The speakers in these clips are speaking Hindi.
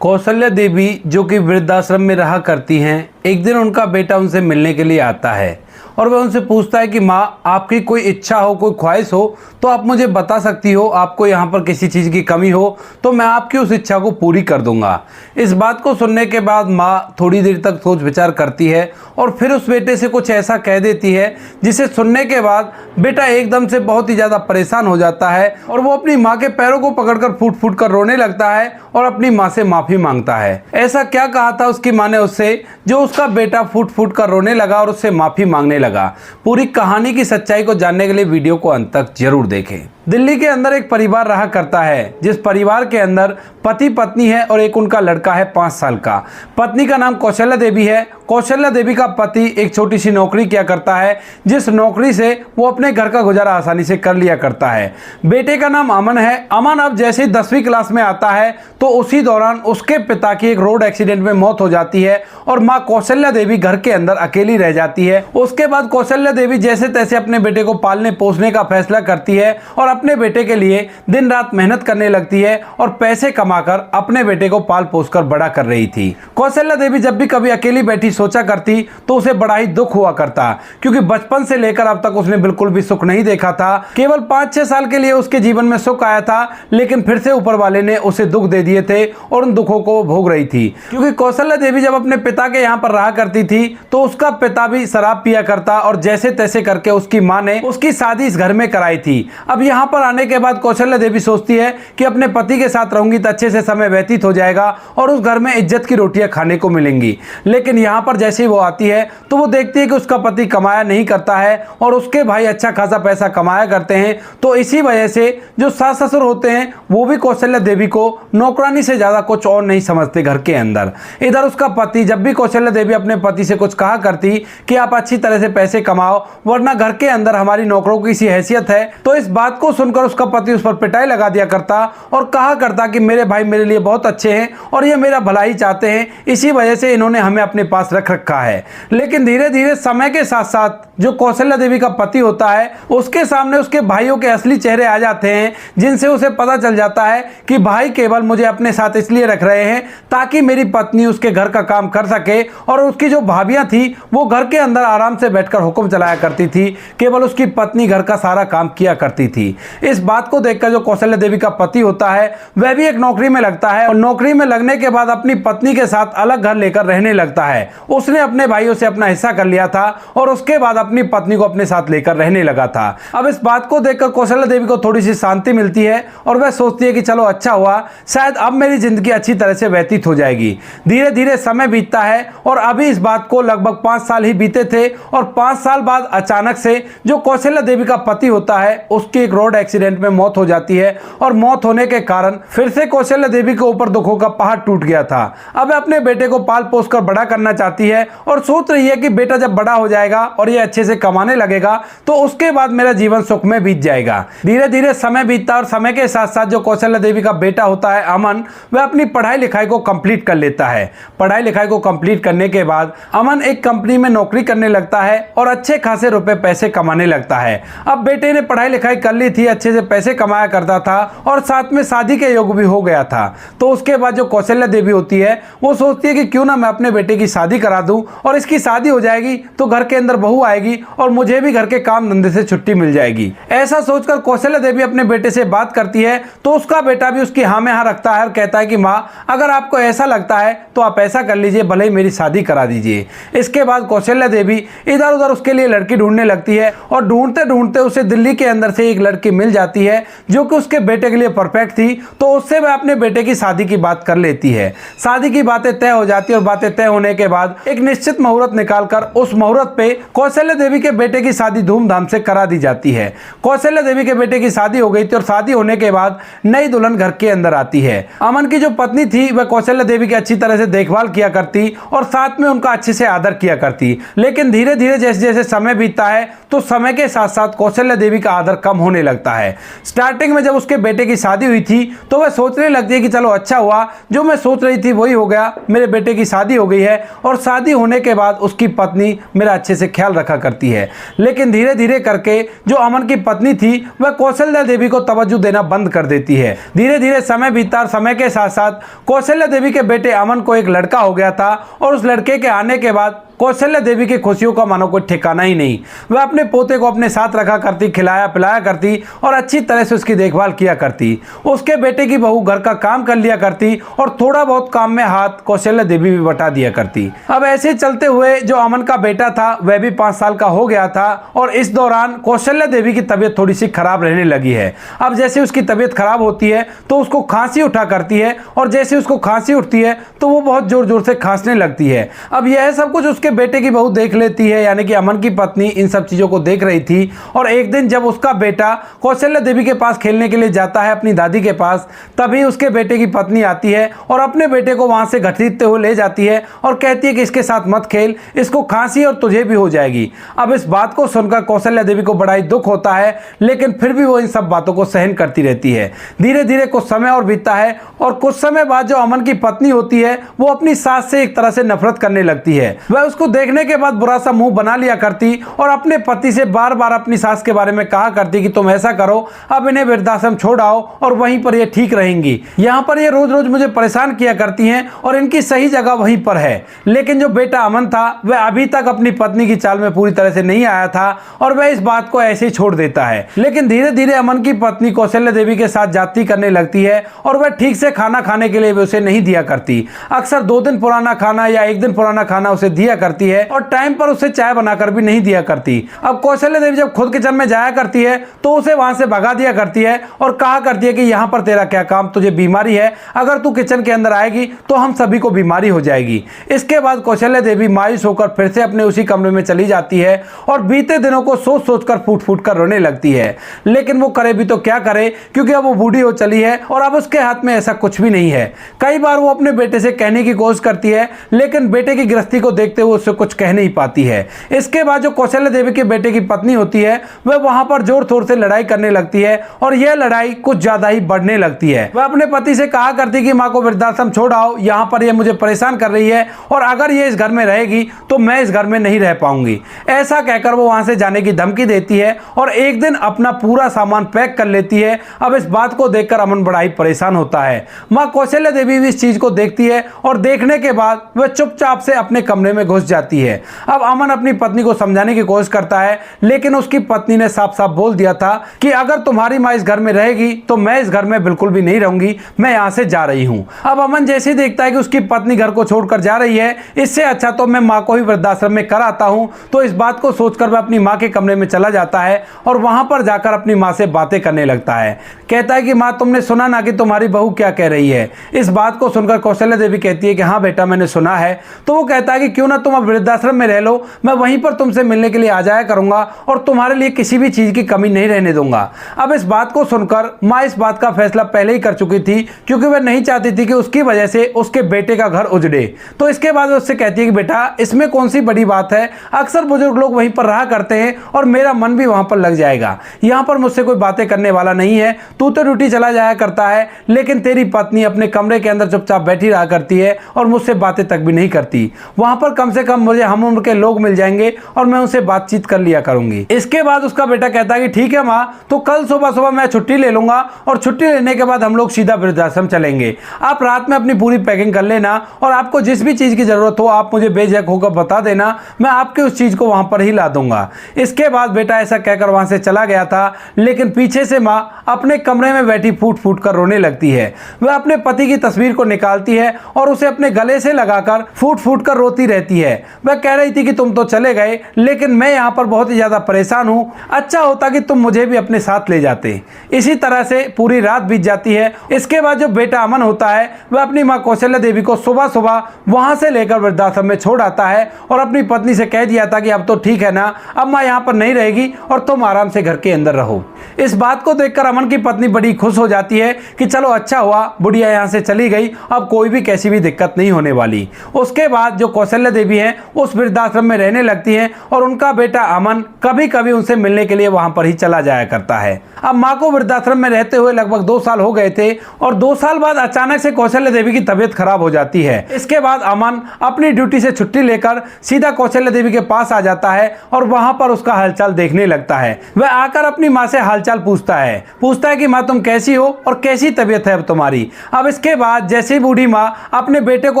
कौशल्या देवी जो कि वृद्धाश्रम में रहा करती हैं, एक दिन उनका बेटा उनसे मिलने के लिए आता है और वह उनसे पूछता है कि माँ, आपकी कोई इच्छा हो, कोई ख्वाहिश हो तो आप मुझे बता सकती हो। आपको यहाँ पर किसी चीज़ की कमी हो तो मैं आपकी उस इच्छा को पूरी कर दूंगा। इस बात को सुनने के बाद माँ थोड़ी देर तक सोच विचार करती है और फिर उस बेटे से कुछ ऐसा कह देती है जिसे सुनने के बाद बेटा एकदम से बहुत ही ज़्यादा परेशान हो जाता है और वो अपनी माँ के पैरों को पकड़कर फूट फूट कर रोने लगता है और अपनी माँ से माफ़ी मांगता है। ऐसा क्या कहा था उसकी माँ ने उससे जो उसका बेटा फूट फूट कर रोने लगा और उससे माफ़ी मांगने लगा। पूरी कहानी की सच्चाई को जानने के लिए वीडियो को अंत तक जरूर देखें। दिल्ली के अंदर एक परिवार रहा करता है जिस परिवार के अंदर पति पत्नी है और एक उनका लड़का है 5 साल का। पत्नी का नाम कौशल्या देवी है। कौशल्या देवी का पति एक छोटी सी नौकरी किया करता है जिस नौकरी से वो अपने घर का गुजारा आसानी से कर लिया करता है। बेटे का नाम अमन है। अमन अब जैसे ही 10वीं क्लास में आता है तो उसी दौरान उसके पिता की एक रोड एक्सीडेंट में मौत हो जाती है और माँ कौशल्या देवी घर के अंदर अकेली रह जाती है। उसके बाद कौशल्या देवी जैसे तैसे अपने बेटे को पालने पोसने का फैसला करती है और अपने बेटे के लिए दिन रात मेहनत करने लगती है और पैसे कमाकर अपने बेटे को पाल पोस कर बड़ा कर रही थी। कौशल्या देवी जब भी कभी अकेली बैठी सोचा करती तो उसे बड़ा ही दुख हुआ करता, क्योंकि बचपन से लेकर अब तक उसने बिल्कुल भी सुख नहीं देखा था। केवल 5-6 साल के लिए उसके जीवन में सुख आया था, लेकिन फिर से ऊपर वाले ने उसे दुख दे दिए थे और उन दुखों को भोग रही थी। क्योंकि कौशल्या देवी जब अपने पिता के यहाँ पर रहा करती थी तो उसका पिता भी शराब पिया करता और जैसे तैसे करके उसकी माँ ने उसकी शादी इस घर में कराई थी। अब यहाँ पर आने के बाद कौशल्या देवी सोचती है कि अपने पति के साथ रहूंगी तो अच्छे से समय व्यतीत हो जाएगा और उस घर में इज्जत की रोटियां खाने को मिलेंगी। लेकिन यहाँ पर जैसे ही वो आती है तो वो देखती है कि उसका पति कमाया नहीं करता है और उसके भाई अच्छा खासा पैसा कमाया करते हैं। तो इसी वजह से जो सास ससुर होते हैं वो भी कौशल्या देवी को नौकरानी से ज्यादा कुछ और नहीं समझते घर के अंदर। इधर उसका पति, जब भी कौशल्या देवी अपने पति से कुछ कहा करती कि आप अच्छी तरह से पैसे कमाओ वरना घर के अंदर हमारी नौकरों की सी हैसियत है, तो इस बात को सुनकर उसका पति उस पर पिटाई लगा दिया करता और कहा करता कि मेरे भाई मेरे लिए बहुत अच्छे हैं और ये मेरा भला ही चाहते हैं, इसी वजह से इन्होंने हमें अपने पास रख रखा है। लेकिन धीरे धीरे समय के साथ साथ जो कौशल्या देवी का पति होता है उसके सामने उसके भाइयों के असली चेहरे आ जाते हैं, जिनसे उसे पता चल जाता है कि भाई केवल मुझे अपने साथ इसलिए रख रहे हैं ताकि मेरी पत्नी उसके घर का काम कर सके और उसकी जो भाभियां थी वो घर के अंदर आराम से बैठकर हुक्म चलाया करती थी, केवल उसकी पत्नी घर का सारा काम किया करती थी। इस बात को देखकर जो कौशल्या देवी का पति होता है वह भी एक नौकरी में लगता है और नौकरी में लगने के बाद अपनी पत्नी के साथ अलग घर लेकर रहने लगता है। उसने अपने भाइयों से अपना हिस्सा कर लिया था और उसके बाद अपनी पत्नी को अपने साथ लेकर रहने लगा था। अब इस बात को देखकर कौशल्या देवी को थोड़ी सी शांति मिलती है और वह सोचती है कि चलो अच्छा हुआ, शायद अब मेरी जिंदगी अच्छी तरह से व्यतीत हो जाएगी। धीरे धीरे समय बीतता है और अभी इस बात को लगभग 5 साल ही बीते थे और 5 साल बाद अचानक से जो कौशल्या देवी का पति होता है उसकी एक रोड एक्सीडेंट में मौत हो जाती है और मौत होने के कारण फिर से कौशल्या देवी के ऊपर दुखों का पहाड़ टूट गया था। अब अपने बेटे को पाल पोस कर बड़ा करना चाहती है और सोच रही है कि बेटा जब बड़ा हो जाएगा और ये अच्छे से कमाने लगेगा तो उसके बाद मेरा जीवन सुख में बीत जाएगा। धीरे धीरे समय बीतता और समय के साथ साथ जो कौशल्या देवी का बेटा होता है अमन, वह अपनी पढ़ाई लिखाई को कंप्लीट कर लेता है। पढ़ाई लिखाई को कंप्लीट करने के बाद अमन एक कंपनी में नौकरी करने लगता है और अच्छे खासे रुपए पैसे कमाने लगता है। अब बेटे ने पढ़ाई लिखाई कर ली थी, अच्छे से पैसे कमाया करता था और साथ में शादी के योग भी हो गया था। तो उसके बाद जो कौशल्या देवी होती है वो सोचती है कि क्यों ना मैं अपने बेटे की शादी करा दूं और इसकी शादी हो जाएगी तो घर के अंदर बहू आएगी और मुझे भी घर के काम धंधे से छुट्टी मिल जाएगी। ऐसा सोचकर कौशल्या देवी अपने बेटे से बात करती है तो उसका बेटा भी उसकी हाँ में हाँ रखता है और कहता है कि माँ, अगर आपको ऐसा लगता है तो आप ऐसा कर लीजिए, भले ही मेरी शादी करा दीजिए। इसके बाद कौशल्या देवी इधर उधर उसके लिए लड़की ढूंढने लगती है और ढूंढते ढूंढते उसे दिल्ली के अंदर से एक लड़की मिल जाती है जो कि उसके बेटे के लिए परफेक्ट थी। तो उससे वह अपने बेटे की शादी की बात कर लेती है। शादी की बातें तय हो जाती है और बातें तय होने के बाद एक निश्चित मुहूर्त निकालकर उस मुहूर्त पे कौशल्या देवी के बेटे की शादी धूमधाम से करा दी जाती है। कौशल्या देवी के बेटे की शादी हो गई थी और शादी होने के बाद नई दुल्हन घर के अंदर आती है। अमन की जो पत्नी थी वह कौशल्या देवी की अच्छी तरह से देखभाल किया करती और साथ में उनका अच्छे से आदर किया करती। लेकिन धीरे धीरे जैसे जैसे समय बीतता है तो समय के साथ साथ कौशल्या देवी का आदर कम होने लगता लगता है। स्टार्टिंग में जब उसके बेटे की शादी हुई थी तो वह सोचने लगती है कि चलो अच्छा हुआ, जो मैं सोच रही थी वही हो गया, मेरे बेटे की शादी हो गई है। और शादी होने के बाद उसकी पत्नी मेरा अच्छे से ख्याल रखा करती है। लेकिन धीरे धीरे करके जो अमन की पत्नी थी वह कौशल्या देवी को तवज्जो देना बंद कर देती है। धीरे धीरे समय बीता, समय के साथ साथ कौशल्या देवी के बेटे अमन को एक लड़का हो गया था और उस लड़के के आने के बाद कौशल्या देवी की खुशियों का मानो कोई ठिकाना ही नहीं। वह अपने पोते को अपने साथ रखा करती, खिलाया पिलाया करती और अच्छी तरह से उसकी देखभाल किया करती। उसके बेटे की बहू घर का काम कर लिया करती और थोड़ा बहुत काम में हाथ कौशल्या देवी भी बटा दिया करती। अब ऐसे चलते हुए जो अमन का बेटा था वह भी 5 साल का हो गया था और इस दौरान कौशल्या देवी की तबीयत थोड़ी सी खराब रहने लगी है। अब जैसे उसकी तबीयत खराब होती है तो उसको खांसी उठा करती है और जैसे उसको खांसी उठती है तो वो बहुत जोर जोर से खांसने लगती है। अब यह सब कुछ उसके बेटे की बहू देख लेती है, यानी कि अमन की पत्नी इन सब चीजों को देख रही थी। और एक दिन जब उसका बेटा कौशल्या देवी के पास खेलने के लिए जाता है अपनी दादी के पास, तभी उसके बेटे की पत्नी आती है और अपने बेटे को वहां से घसीटते हुए ले जाती है और कहती है कि इसके साथ मत खेल, इसको खांसी और तुझे भी हो जाएगी। अब इस बात को सुनकर कौशल्या देवी को बड़ा ही दुख होता है, लेकिन फिर भी वो इन सब बातों को सहन करती रहती है। धीरे धीरे कुछ समय और बीतता है और कुछ समय बाद जो अमन की पत्नी होती है वो अपनी सास से एक तरह से नफरत करने लगती है। वह उसको देखने के बाद बुरा सा मुंह बना लिया करती और अपने पति से बार बार अपनी सास के बारे में कहा करती कि तुम ऐसा करो, अब इन्हें वृद्धाश्रम छोड़ आओ और वहीं पर ये ठीक रहेंगी। यहाँ पर ये रोज रोज मुझे परेशान किया करती हैं और इनकी सही जगह वहीं पर है। लेकिन जो बेटा अमन था वह अभी तक अपनी पत्नी की चाल में पूरी तरह से नहीं आया था और वह इस बात को ऐसे ही छोड़ देता है। लेकिन धीरे धीरे अमन की पत्नी कौशल्या देवी के साथ जाती करने लगती है और वह ठीक से खाना खाने के लिए भी उसे नहीं दिया करती। अक्सर 2 दिन पुराना खाना या 1 दिन पुराना खाना उसे दिया करती है और टाइम पर उसे चाय बनाकर भी नहीं दिया करती। अब कौशल्या देवी जब खुद किचन में जाया करती है तो उसे वहां से भगा दिया करती है और कहा करती है कि यहां पर तेरा क्या काम, तुझे बीमारी है, अगर तू किचन के अंदर आएगी तो हम सभी को बीमारी हो जाएगी। इसके बाद कौशल्या देवी मायूस होकर फिर से अपने उसी कमरे में चली जाती है और बीते दिनों को सोच सोच कर फूट फूट कर रोने लगती है। लेकिन वो करे भी तो क्या करे, क्योंकि अब वो बूढ़ी हो चली है और अब उसके हाथ में ऐसा कुछ भी नहीं है। कई बार वो अपने बेटे से कहने की कोशिश करती है, लेकिन बेटे की गृहस्थी को देखते हुए उससे कुछ कह नहीं पाती है। इसके बाद जो कौशल्या देवी के बेटे की पत्नी होती है वह वहां पर जोर शोर से लड़ाई करने लगती है और यह लड़ाई कुछ ज्यादा ही बढ़ने लगती है। वह अपने पति से कहा करती कि माँ को वृद्धाश्रम छोड़ आओ, यहाँ पर यह मुझे परेशान कर रही है और अगर ये इस घर में रहेगी तो मैं इस घर में नहीं रह पाऊंगी। ऐसा कहकर वो वहां से जाने की धमकी देती है और एक दिन अपना पूरा सामान पैक कर लेती है। अब इस बात को देखकर अमन बड़ा ही परेशान होता है। माँ कौशल्या देवी भी इस चीज को देखती है और देखने के बाद वह चुपचाप से अपने कमरे में घुस जाती है। अब अमन अपनी पत्नी को समझाने की कोशिश करता है, लेकिन उसकी पत्नी ने साफ साफ बोल दिया था कि अगर तुम्हारी माँ इस घर में रहेगी तो मैं इस घर में बिल्कुल भी नहीं रहूंगी, मैं यहाँ से जा रही हूँ। अब अमन जैसे ही देखता है कि उसकी पत्नी घर को छोड़कर जा रही है, इससे अच्छा तो मैं माँ को ही वृद्धाश्रम में कर आता हूँ, तो इस बात को सोचकर वह अपनी माँ के कमरे में चला जाता है और वहां पर जाकर अपनी माँ से बातें करने लगता है। कहता है कि माँ तुमने सुना ना कि तुम्हारी बहू क्या कह रही है। इस बात को सुनकर कौशल्या देवी कहती है कि हाँ बेटा मैंने सुना है। तो वो कहता है कि क्यों ना तुम अब वृद्धाश्रम में रह लो, मैं वहीं पर तुमसे मिलने के लिए आ जाया करूंगा और तुम्हारे लिए किसी भी चीज की कमी नहीं रहने दूंगा। अब इस बात को सुनकर माँ इस बात का फैसला पहले ही कर चुकी थी, क्योंकि वह नहीं चाहती थी कि उसकी वजह से उसके बेटे का घर उजड़े। तो इसके बाद उससे कहती है कि बेटा इसमें कौन सी बड़ी बात है, अक्सर बुजुर्ग लोग वहीं पर रहा करते हैं और मेरा मन भी वहां पर लग जाएगा। यहाँ पर मुझसे कोई बातें करने वाला नहीं है, तू तो ड्यूटी चला जाया करता है, लेकिन तेरी पत्नी अपने कमरे के अंदर चुपचाप बैठी रहा करती है और मुझसे बातें तक भी नहीं करती। वहां पर कम से कम मुझे हम उम्र के लोग मिल जाएंगे और मैं उनसे बातचीत कर लिया करूंगी। इसके बाद उसका बेटा कहता है कि ठीक है माँ, तो कल सुबह सुबह मैं छुट्टी ले लूंगा और छुट्टी लेने के बाद हम लोग सीधा वृद्धाश्रम चलेंगे। आप रात में अपनी पूरी पैकिंग कर लेना और आपको जिस भी चीज की जरूरत हो आप मुझे बेझिझक होकर बता देना, मैं आपके उस चीज को वहां पर ही ला दूंगा। इसके बाद बेटा ऐसा कहकर वहां से चला गया था, लेकिन पीछे से माँ अपने कमरे में बैठी फूट फूट कर रोने लगती है। वह अपने पति की तस्वीर को निकालती है और उसे अपने गले से लगाकर फूट फूट कर रोती रहती है। वह कह रही थी कि तुम तो चले गए, लेकिन मैं यहाँ पर बहुत ही ज्यादा परेशान हूँ, अच्छा होता कि तुम मुझे भी अपने साथ ले जाते। इसी तरह से पूरी रात बीत जाती है। इसके बाद जो बेटा अमन होता है वह अपनी माँ कौशल्या देवी को सुबह सुबह वहां से लेकर वृद्धाश्रम में छोड़ आता है और अपनी पत्नी से कह दिया था कि अब तो ठीक है ना, अब माँ यहाँ पर नहीं रहेगी और तुम आराम से घर के अंदर रहो। इस बात को देखकर अमन की पत्नी बड़ी खुश हो जाती है कि चलो अच्छा हुआ बुढ़िया यहाँ से चली गई, अब कोई भी कैसी भी दिक्कत नहीं होने वाली। उसके बाद जो कौशल्या देवी हैं उस वृद्धाश्रम में रहने लगती हैं और उनका बेटा अमन कभी कभी उनसे मिलने के लिए वहां पर ही चला जाया करता है। अब माँ को वृद्धाश्रम में रहते हुए लगभग 2 साल हो गए थे और 2 साल बाद अचानक से कौशल्या देवी की तबीयत खराब हो जाती है। इसके बाद अमन अपनी ड्यूटी से छुट्टी लेकर सीधा कौशल्या देवी के पास आ जाता है और वहां पर उसका हालचाल देखने लगता है। वह आकर अपनी माँ से हालचाल पूछता है कि माँ तुम कैसी हो और कैसी तबीयत है अब तुम्हारी। अब इसके बाद जैसे ही बूढ़ी माँ अपने बेटे को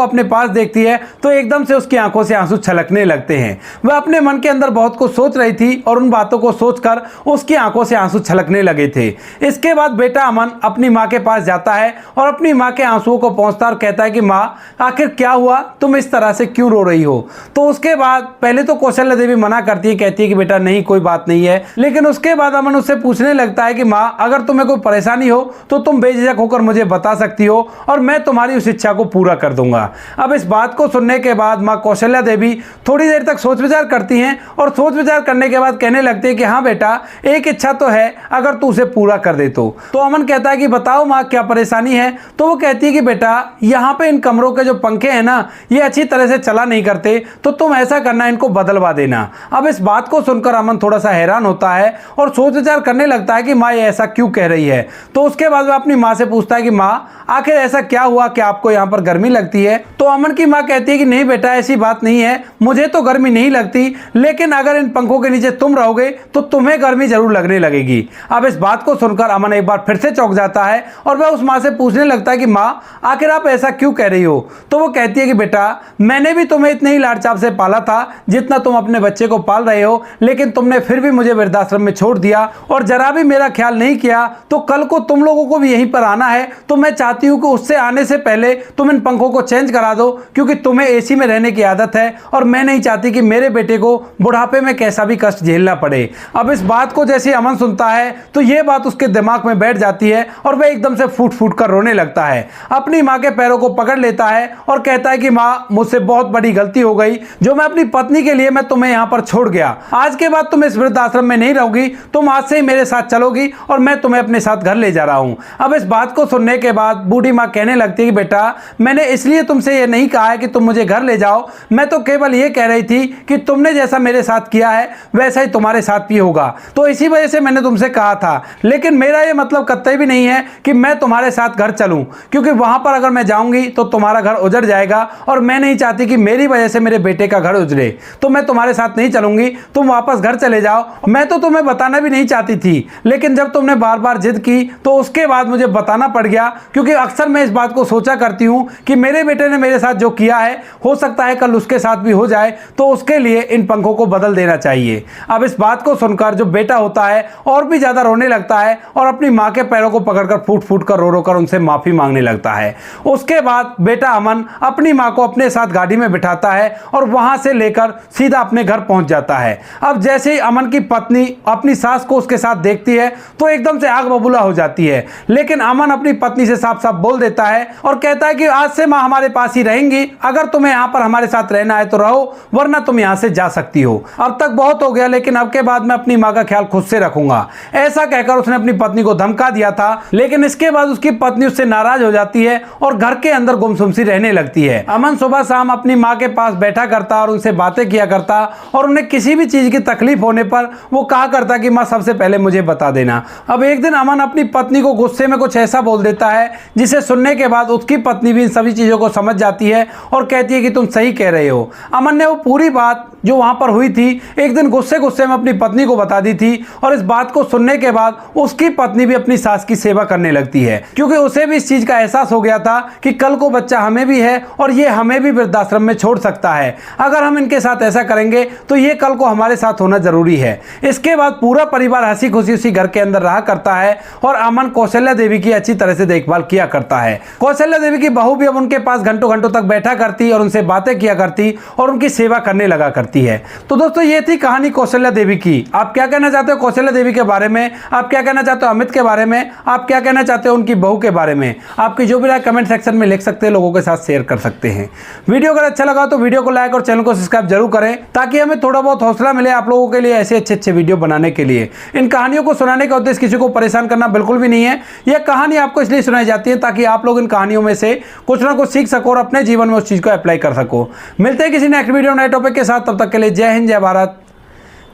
अपने पास देखती है तो एकदम से उसकी आंखों से आंसू छलकने लगते हैं। वह अपने मन के अंदर बहुत कुछ सोच रही थी और उन बातों को सोचकर उसकी आंखों से आंसू छलकने लगे थे। इसके बाद बेटा अमन अपनी माँ के पास जाता है और अपनी माँ के आंसुओं को पहुंचता और कहता है कि माँ आखिर क्या हुआ, तुम इस तरह से क्यों रो रही हो। तो उसके बाद पहले तो कौशल्या देवी मना करती है, कहती है कि बेटा नहीं कोई बात नहीं है, लेकिन उसके बाद अमन उससे पूछने लगता है कि माँ अगर तुम्हें कोई परेशानी हो तो तुम बेझिझक होकर मुझे बता सकती हो और मैं तुम्हारी उस इच्छा को पूरा कर दूंगा। अब इस बात को सुनने के बाद माँ कौशल्या देवी थोड़ी देर तक सोच विचार करती हैं और सोच विचार करने के बाद कहने लगती है कि हाँ बेटा एक इच्छा तो है, अगर तू उसे पूरा कर दे तो अमन कहता है कि बताओ माँ क्या परेशानी है। तो वो कहती है कि बेटा यहाँ पे इन कमरों के जो पंखे हैं ना ये अच्छी तरह से चला नहीं करते, तो तुम ऐसा करना इनको बदलवा देना। अब इस बात को सुनकर अमन थोड़ा सा हैरान होता है और सोच विचार करने लगता है कि माँ ये ऐसा क्यों कह रही है। तो उसके बाद वह अपनी माँ से पूछता है कि माँ आखिर ऐसा क्या हुआ कि आपको यहाँ पर गर्मी लगती है। तो अमन की माँ कहती है कि नहीं बेटा ऐसी बात नहीं है, मुझे तो गर्मी नहीं लगती, लेकिन अगर इन पंखों के नीचे तुम रहोगे तो तुम्हें गर्मी जरूर लगने लगेगी। अब इस बात को सुनकर अमन एक बार फिर से चौंक जाता है और वह उस माँ से पूछने लगता है कि माँ आखिर आप ऐसा क्यों कह रही हो। तो वो कहती है कि बेटा मैंने भी तुम्हें इतने ही लाड चाव से पाला था जितना तुम अपने बच्चे को पाल रहे हो, लेकिन तुमने फिर भी मुझे वृद्धाश्रम में छोड़ दिया और जरा भी मेरा ख्याल नहीं किया। तो कल को तुम लोगों को भी यहीं पर आना है, तो मैं चाहती हूँ कि उससे आने से पहले तुम इन पंखों को चेंज करा दो, क्योंकि तुम्हें एसी में रहने की आदत है और मैं नहीं चाहती कि मेरे बेटे को बुढ़ापे में कैसा भी कष्ट झेलना पड़े। अब इस बात को जैसे अमन सुनता है तो ये बात उसके दिमाग में बैठ जाती है और वह एकदम से फूट फूट कर रोने लगता है। अपनी माँ के पैरों को पकड़ लेता है और कहता है कि माँ मुझसे बहुत बड़ी गलती हो गई, जो मैं अपनी पत्नी के लिए मैं तुम्हें यहाँ पर छोड़ गया। आज के बाद तुम इस वृद्धाश्रम में नहीं रहोगी, तुम आज से ही मेरे साथ चलोगी और मैं तुम्हें अपने साथ घर ले जा रहा हूँ। अब इस बात को सुनने के बाद बूढ़ी माँ कहने लगती है कि बेटा मैंने इसलिए तुमसे ये नहीं कहा है कि तुम मुझे घर ले जाओ, मैं तो केवल ये कह रही थी कि तुमने जैसा मेरे साथ किया है वैसा ही तुम्हारे साथ भी होगा, तो इसी वजह से मैंने तुमसे कहा था। लेकिन मेरा ये मतलब कतई भी नहीं है कि मैं तुम्हारे साथ घर चलूं, क्योंकि वहां पर अगर मैं जाऊंगी तो तुम्हारा घर उजड़ जाएगा और मैं नहीं चाहती कि मेरी वजह से मेरे बेटे का घर उजड़े। तो मैं तुम्हारे साथ नहीं चलूंगी, तुम वापस घर चले जाओ। मैं तो तुम्हें बताना भी नहीं चाहती थी, लेकिन जब तुमने बार बार जिद की तो उसके बाद मुझे बताना पड़ गया, क्योंकि अक्सर मैं इस बात को सोचा करती हूँ कि मेरे बेटे ने मेरे साथ जो किया है हो सकता है कल उसके साथ भी हो जाए, तो उसके लिए इन पंखों को बदल देना चाहिए। अब इस बात को सुनकर जो बेटा होता है और भी ज्यादा रोने लगता है और अपनी माँ के पैरों को पकड़कर फूट फूट कर रो रो कर उनसे माफी मांगने लगता है। उसके बाद बेटा अमन अपनी माँ को अपने साथ गाड़ी में बिठाता है और वहां से लेकर सीधा अपने घर पहुंच जाता है। अब जैसे ही अमन की पत्नी अपनी सास को उसके साथ देखती है तो एकदम से आग बबूला हो जाती है, लेकिन अमन अपनी पत्नी से साफ साफ बोल देता है और कहता है कि आज से माँ हमारे पास ही रहेंगी, अगर तुम्हें यहाँ पर हमारे साथ रहना है तो रहो, वरना तुम यहाँ से जा सकती हो। अब तक बहुत हो गया, लेकिन अब के बाद मैं अपनी माँ का ख्याल खुद से रखूंगा। ऐसा कहकर उसने अपनी पत्नी को धमका दिया था, लेकिन इसके बाद उसकी पत्नी उससे नाराज हो जाती है और घर के अंदर गुमसुम सी रहने लगती है। अमन सुबह शाम अपनी माँ के पास बैठा करता और उनसे बातें किया करता और उन्हें किसी भी चीज की तकलीफ होने पर वो कहा करता कि माँ सबसे पहले मुझे बता देना। अब एक दिन अमन अपनी पत्नी को गुस्से में कुछ ऐसा बोल देता है जिसे सुनने के बाद उसकी पत्नी भी इन सभी चीजों को समझ जाती है और कहती है कि तुम सही कह रहे हो। अमन ने वो पूरी बात जो वहां पर हुई थी एक दिन गुस्से गुस्से में अपनी पत्नी को बता दी थी और इस बात को सुनने के बाद उसकी पत्नी भी अपनी सास की सेवा करने लगती है, क्योंकि उसे भी इस चीज का एहसास हो गया था कि कल को बच्चा हमें भी है और ये हमें भी वृद्धाश्रम में छोड़ सकता है। अगर हम इनके साथ ऐसा करेंगे तो ये कल को हमारे साथ होना जरूरी है। इसके बाद पूरा परिवार हंसी खुशी उसी घर के अंदर रहा करता है और अमन कौशल्या देवी की अच्छी तरह से देखभाल किया करता है। कौशल्या देवी की बहू भी अब उनके पास घंटों घंटों तक बैठा करती और उनसे बातें किया करती और उनकी सेवा करने लगा करती है। तो दोस्तों ये थी कहानी कौशल्या देवी की। आप क्या कहना चाहते हो कौशल्या देवी के बारे में? आप क्या कहना चाहते हो अमित के बारे में? आप क्या कहना चाहते हो उनकी बहू के बारे में? आपकी जो भी राय कमेंट सेक्शन में लिख सकते हैं, लोगों के साथ शेयर कर सकते हैं। वीडियो अगर अच्छा लगा तो वीडियो को लाइक और चैनल को सब्सक्राइब जरूर करें, ताकि हमें थोड़ा बहुत हौसला मिले आप लोगों के लिए ऐसे अच्छे वीडियो बनाने के लिए। इन कहानियों को सुनाने का उद्देश्य किसी को परेशान करना बिल्कुल भी नहीं है। यह कहानी आपको इसलिए सुनाई जाती है ताकि आप लोग इन कहानियों में से कुछ ना कुछ सीख सको और अपने जीवन में उस चीज को अप्लाई कर सको। मिलते हैं किसी नेक्स्ट वीडियो नए टॉपिक के साथ, तब तक के लिए जय हिंद, जय भारत,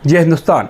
जय हिंदुस्तान।